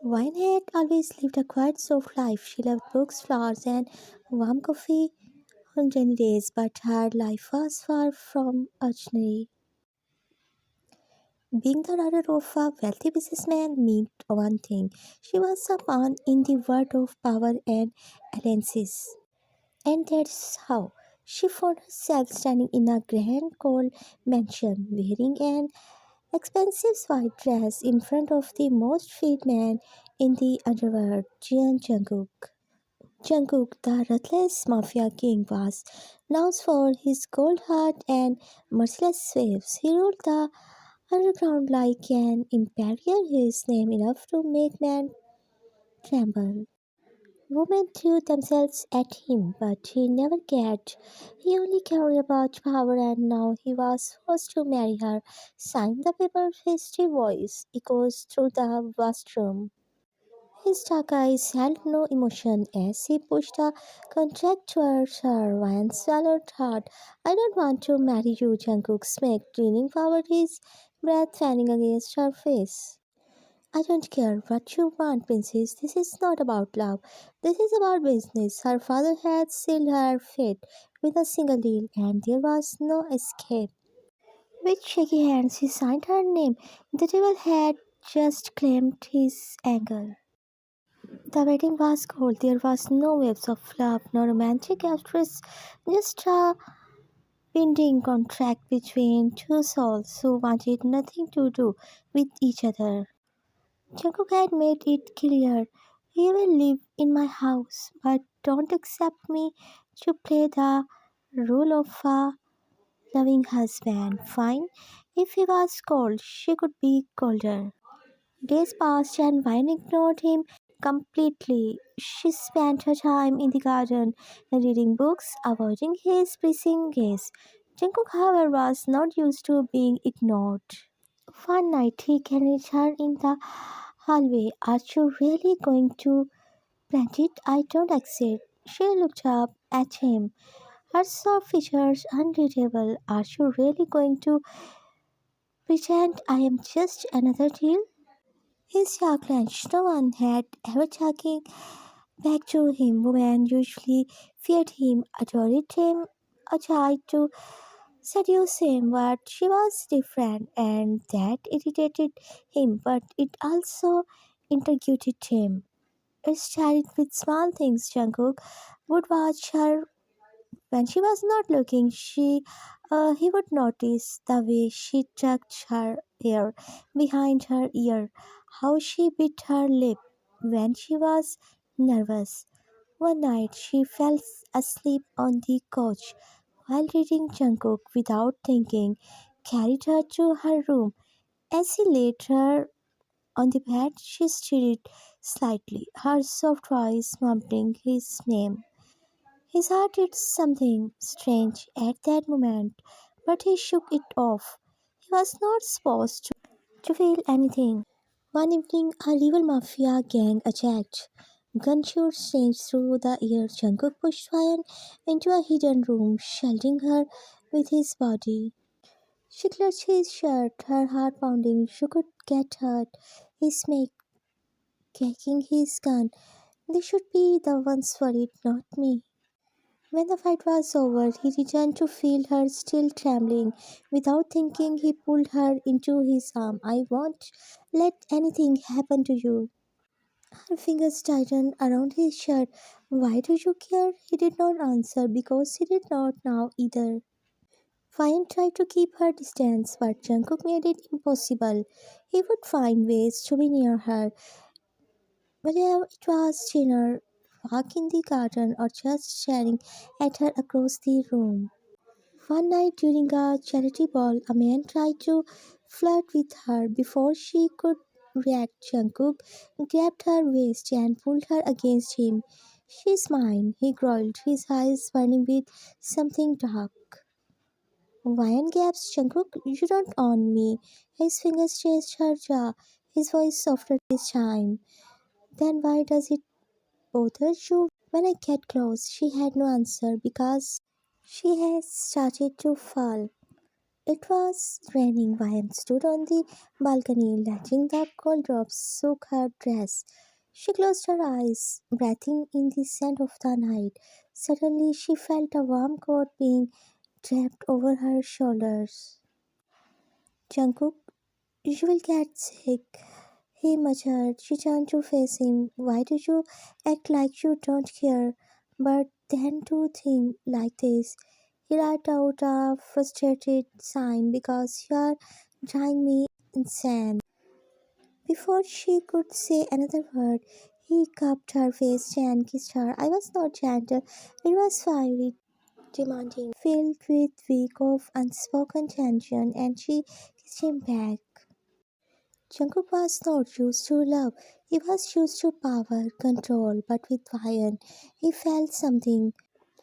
Wine had always lived a quiet, soft life. She loved books, flowers, and warm coffee on rainy days, but her life was far from ordinary. Being the daughter of a wealthy businessman meant one thing. She was a pawn in the world of power and alliances. And that's how she found herself standing in a grand cold mansion, wearing an expensive white dress in front of the most feared man in the underworld, Jungkook. Jungkook, the ruthless mafia king, was known for his cold heart and merciless waves. He ruled the underground like an imperial, his name enough to make men tremble. Women threw themselves at him, but he never cared. He only cared about power, and now he was forced to marry her. Sign the paper, his voice echoes through the vast room. His dark eyes held no emotion as he pushed a contract towards her and swallowed hard. I don't want to marry you, Jungkook smacked, leaning forward, his breath fanning against her face. I don't care what you want, Princess. This is not about love. This is about business. Her father had sealed her fate with a single deal, and there was no escape. With shaky hands, he signed her name. The devil had just claimed his anger. The wedding was cold. There was no waves of love, no romantic actress, just a binding contract between two souls who wanted nothing to do with each other. Jungkook had made it clear, "You will live in my house, but don't accept me to play the role of a loving husband." Fine. If he was cold, she could be colder. Days passed and Vine ignored him completely. She spent her time in the garden, reading books, avoiding his pressing gaze. Jungkook, however, was not used to being ignored. One night he carried her in the hallway. "Are you really going to plant it? I don't accept." She looked up at him, her soft features unreadable. "Are you really going to pretend I am just another deal?" His jaw clenched. No one had ever taken back to him. Women usually feared him, adored him, or tried to seduce him, but she was different, and that irritated him, but it also intrigued him. It started with small things. Jungkook would watch her when she was not looking. He would notice the way she tucked her hair behind her ear, how she bit her lip when she was nervous. One night she fell asleep on the couch while reading Jungkook without thinking, carried her to her room. As he laid her on the bed, she stirred slightly, her soft voice mumbling his name. His heart did something strange at that moment, but he shook it off. He was not supposed to feel anything. One evening, a rival mafia gang attacked. Gunshots ranged through the air. Jungkook pushed Ryan into a hidden room, shielding her with his body. She clutched his shirt, her heart pounding. She could get hurt. He smacked, cocking his gun. "They should be the ones worried, not me." When the fight was over, he returned to feel her still trembling. Without thinking, he pulled her into his arm. "I won't let anything happen to you." Her fingers tightened around his shirt. "Why do you care?" He did not answer because he did not now either. Ryan tried to keep her distance, but Jungkook made it impossible. He would find ways to be near her, whether it was dinner, walk in the garden, or just staring at her across the room. One night during a charity ball, a man tried to flirt with her. Before she could react, Jungkook grabbed her waist and pulled her against him. "She's mine," he growled, his eyes burning with something dark. Ryan gasped, "Jungkook, you don't own me." His fingers chased her jaw, his voice softer this time. "Then why does it bother you when I get close?" She had no answer because she had started to fall. It was raining. Ryan stood on the balcony, letting the cold drops soak her dress. She closed her eyes, breathing in the scent of the night. Suddenly, she felt a warm coat being draped over her shoulders. Jungkook, you will get sick, he muttered. She turned to face him. Why do you act like you don't care? But then to think like this. He let out a frustrated sign because you are driving me insane. Before she could say another word, he cupped her face and kissed her. I was not gentle, it was fiery, demanding, filled with week of unspoken tension, and she kissed him back. Jungkook was not used to love, he was used to power, control, but with Ryan, he felt something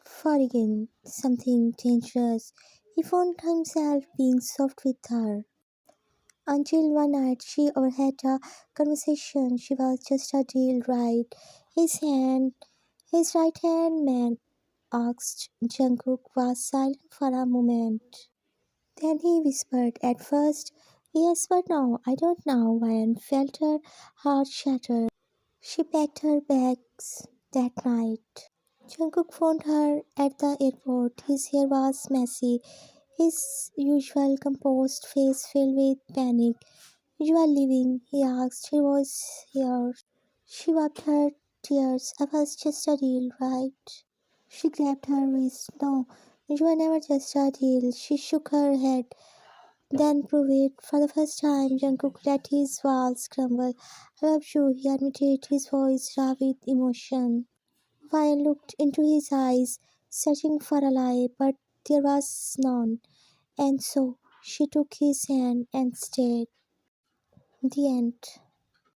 foreign, something dangerous. He found himself being soft with her. Until one night she overheard a conversation. She was just a deal, right? His right hand man asked. Jungkook was silent for a moment. Then he whispered, at first, yes, but no, I don't know. Ryan felt her heart shatter. She packed her bags that night. Jungkook found her at the airport. His hair was messy, his usual composed face filled with panic. You are leaving? He asked. He was here. She wiped her tears. I was just a deal, right? She grabbed her wrist. No, you were never just a deal. She shook her head. Then prove it. For the first time, Jungkook let his walls crumble. I love you, he admitted, his voice raw with emotion. Ryan looked into his eyes, searching for a lie, but there was none. And so she took his hand and stayed. The end.